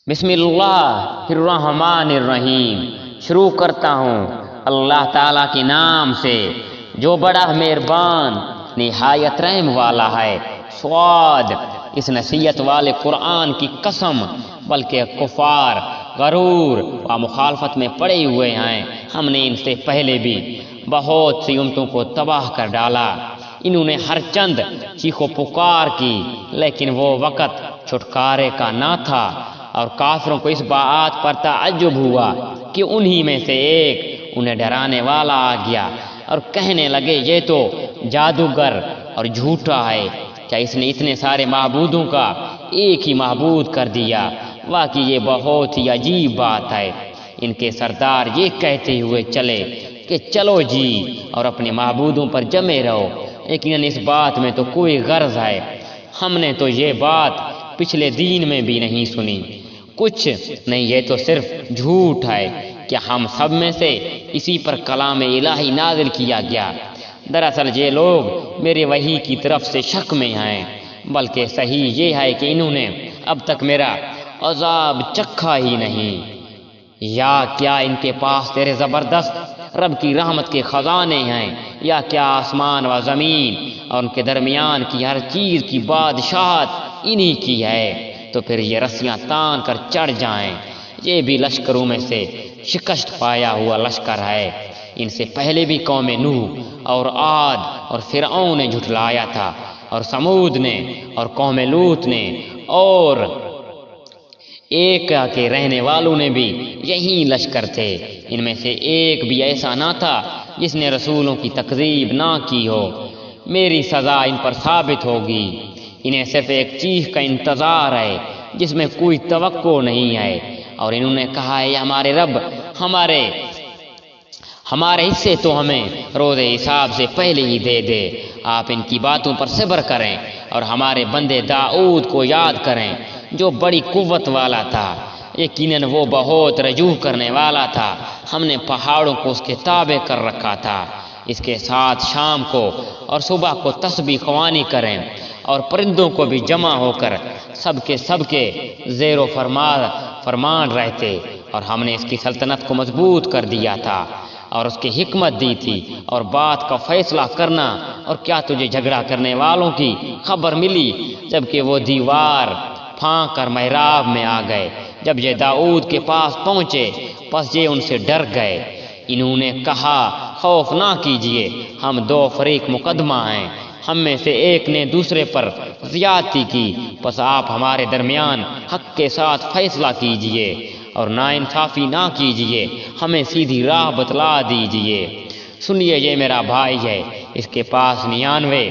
بسم اللہ الرحمن الرحیم، شروع کرتا ہوں اللہ تعالیٰ کے نام سے جو بڑا مہربان نہایت رحم والا ہے۔ سواد، اس نصیحت والے قرآن کی قسم، بلکہ کفار غرور و مخالفت میں پڑے ہوئے ہیں۔ ہم نے ان سے پہلے بھی بہت سی امتوں کو تباہ کر ڈالا۔ انہوں نے ہر چند چیخو پکار کی، لیکن وہ وقت چھٹکارے کا نہ تھا، اور کافروں کو اس بات پر تعجب ہوا کہ انہی میں سے ایک انہیں ڈرانے والا آ گیا، اور کہنے لگے یہ تو جادوگر اور جھوٹا ہے۔ کیا اس نے اتنے سارے معبودوں کا ایک ہی معبود کر دیا؟ واقعی یہ بہت ہی عجیب بات ہے۔ ان کے سردار یہ کہتے ہوئے چلے کہ چلو جی اور اپنے معبودوں پر جمے رہو، لیکن اس بات میں تو کوئی غرض ہے، ہم نے تو یہ بات پچھلے دین میں بھی نہیں سنی۔ کچھ نہیں، یہ تو صرف جھوٹ ہے کہ ہم سب میں سے اسی پر کلام الہی نازل کیا گیا۔ دراصل یہ لوگ میرے وحی کی طرف سے شک میں ہیں، بلکہ صحیح یہ ہے کہ انہوں نے اب تک میرا عذاب چکھا ہی نہیں۔ یا کیا ان کے پاس تیرے زبردست رب کی رحمت کے خزانے ہیں، یا کیا آسمان و زمین اور ان کے درمیان کی ہر چیز کی بادشاہت انہی کی ہے؟ تو پھر یہ رسیاں تان کر چڑھ جائیں۔ یہ بھی لشکروں میں سے شکست پایا ہوا لشکر ہے۔ ان سے پہلے بھی قوم نوح اور عاد اور فرعون نے جھٹلایا تھا، اور سمود نے اور قوم لوط نے، اور ایکا کے رہنے والوں نے بھی یہی لشکر تھے۔ ان میں سے ایک بھی ایسا نہ تھا جس نے رسولوں کی تکذیب نہ کی ہو۔ میری سزا ان پر ثابت ہوگی۔ انہیں صرف ایک چیز کا انتظار ہے جس میں کوئی توقع نہیں ہے، اور انہوں نے کہا ہے ہمارے رب ہمارے حصے تو ہمیں روز حساب سے پہلے ہی دے دے۔ آپ ان کی باتوں پر صبر کریں اور ہمارے بندے داؤد کو یاد کریں جو بڑی قوت والا تھا۔ یقیناً وہ بہت رجوع کرنے والا تھا۔ ہم نے پہاڑوں کو اس کے تابع کر رکھا تھا۔ اس کے ساتھ شام کو اور صبح کو تسبیح خوانی کریں، اور پرندوں کو بھی جمع ہو کر سب کے زیر و فرمان رہتے، اور ہم نے اس کی سلطنت کو مضبوط کر دیا تھا اور اس کی حکمت دی تھی اور بات کا فیصلہ کرنا۔ اور کیا تجھے جھگڑا کرنے والوں کی خبر ملی جبکہ وہ دیوار پھانک کر محراب میں آ گئے؟ جب یہ داؤد کے پاس پہنچے پس یہ ان سے ڈر گئے۔ انہوں نے کہا خوف نہ کیجیے، ہم دو فریق مقدمہ ہیں، ہم میں سے ایک نے دوسرے پر زیادتی کی، پس آپ ہمارے درمیان حق کے ساتھ فیصلہ کیجیے اور ناانصافی نہ کیجیے، ہمیں سیدھی راہ بتلا دیجیے۔ سنیے، یہ میرا بھائی ہے، اس کے پاس 99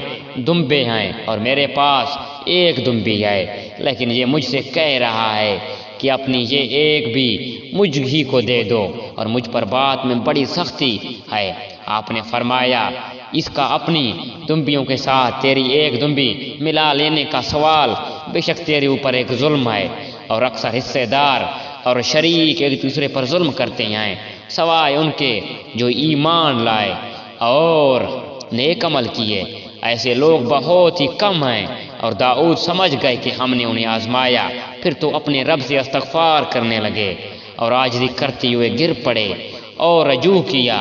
دمبے ہیں اور میرے پاس ایک دمبی ہے، لیکن یہ مجھ سے کہہ رہا ہے کہ اپنی یہ ایک بھی مجھ ہی کو دے دو، اور مجھ پر بات میں بڑی سختی ہے۔ آپ نے فرمایا اس کا اپنی دمبیوں کے ساتھ تیری ایک دمبی ملا لینے کا سوال بے شک تیرے اوپر ایک ظلم ہے، اور اکثر حصے دار اور شریک ایک دوسرے پر ظلم کرتے ہیں، سوائے ان کے جو ایمان لائے اور نیک عمل کیے۔ ایسے لوگ بہت ہی کم ہیں۔ اور داؤد سمجھ گئے کہ ہم نے انہیں آزمایا، پھر تو اپنے رب سے استغفار کرنے لگے اور عاجزی کرتے ہوئے گر پڑے اور رجوع کیا۔